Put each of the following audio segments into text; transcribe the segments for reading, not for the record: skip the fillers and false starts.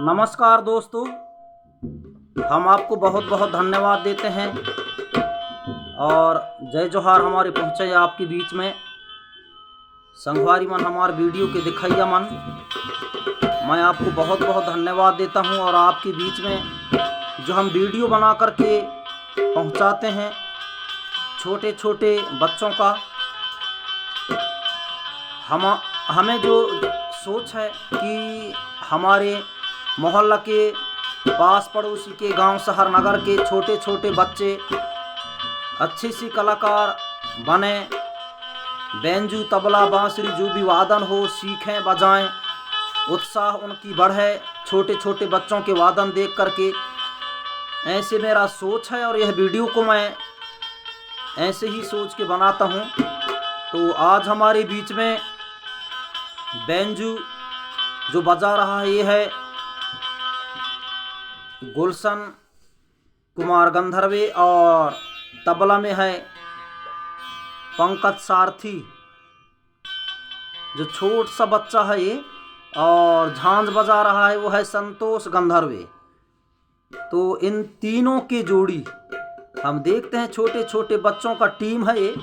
नमस्कार दोस्तों, हम आपको बहुत बहुत धन्यवाद देते हैं और जय जोहार हमारे पहुँचे आपके बीच में। संगवारी मन हमारे वीडियो के दिखाइया मन, मैं आपको बहुत बहुत धन्यवाद देता हूं। और आपके बीच में जो हम वीडियो बना करके पहुंचाते हैं छोटे छोटे बच्चों का, हमें जो सोच है कि हमारे मोहल्ला के पास पड़ोसी के गांव शहर नगर के छोटे छोटे बच्चे अच्छे से कलाकार बने, बेंजू तबला बांसुरी जो भी वादन हो सीखें बजाएं, उत्साह उनकी बढ़े छोटे छोटे बच्चों के वादन देख करके। ऐसे मेरा सोच है और यह वीडियो को मैं ऐसे ही सोच के बनाता हूँ। तो आज हमारे बीच में बेंजू जो बजा रहा है ये है गुलशन कुमार गंधर्वे और तबला में है पंकज सारथी। जो छोट सा बच्चा है ये, और झांझ बजा रहा है वो है संतोष गंधर्वे। तो इन तीनों की जोड़ी हम देखते हैं, छोटे छोटे बच्चों का टीम है ये।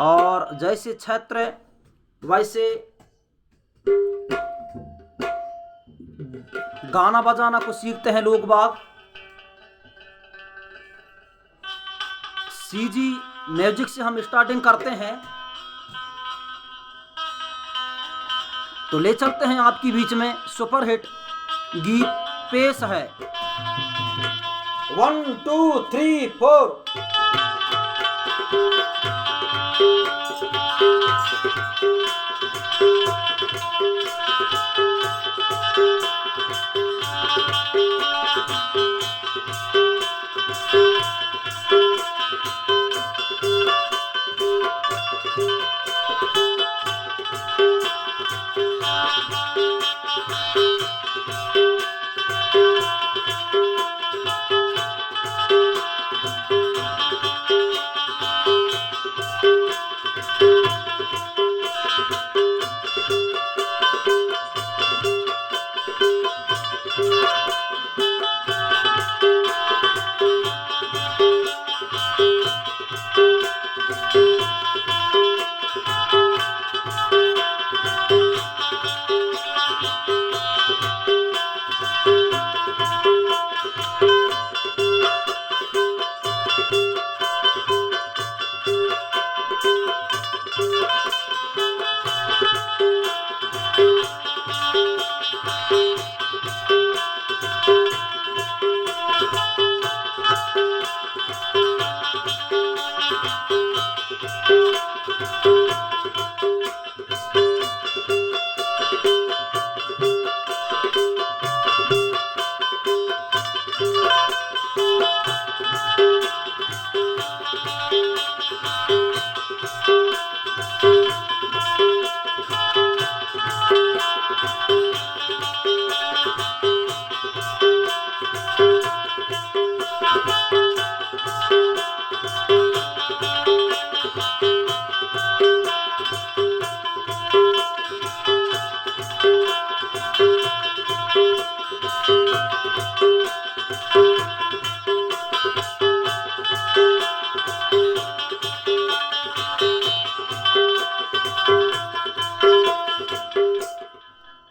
और जैसे क्षेत्र वैसे गाना बजाना को सीखते हैं लोग बाग। सीजी म्यूजिक से हम स्टार्टिंग करते हैं, तो ले चलते हैं आपकी बीच में सुपरहिट गीत पेश है। 1 2 3 4।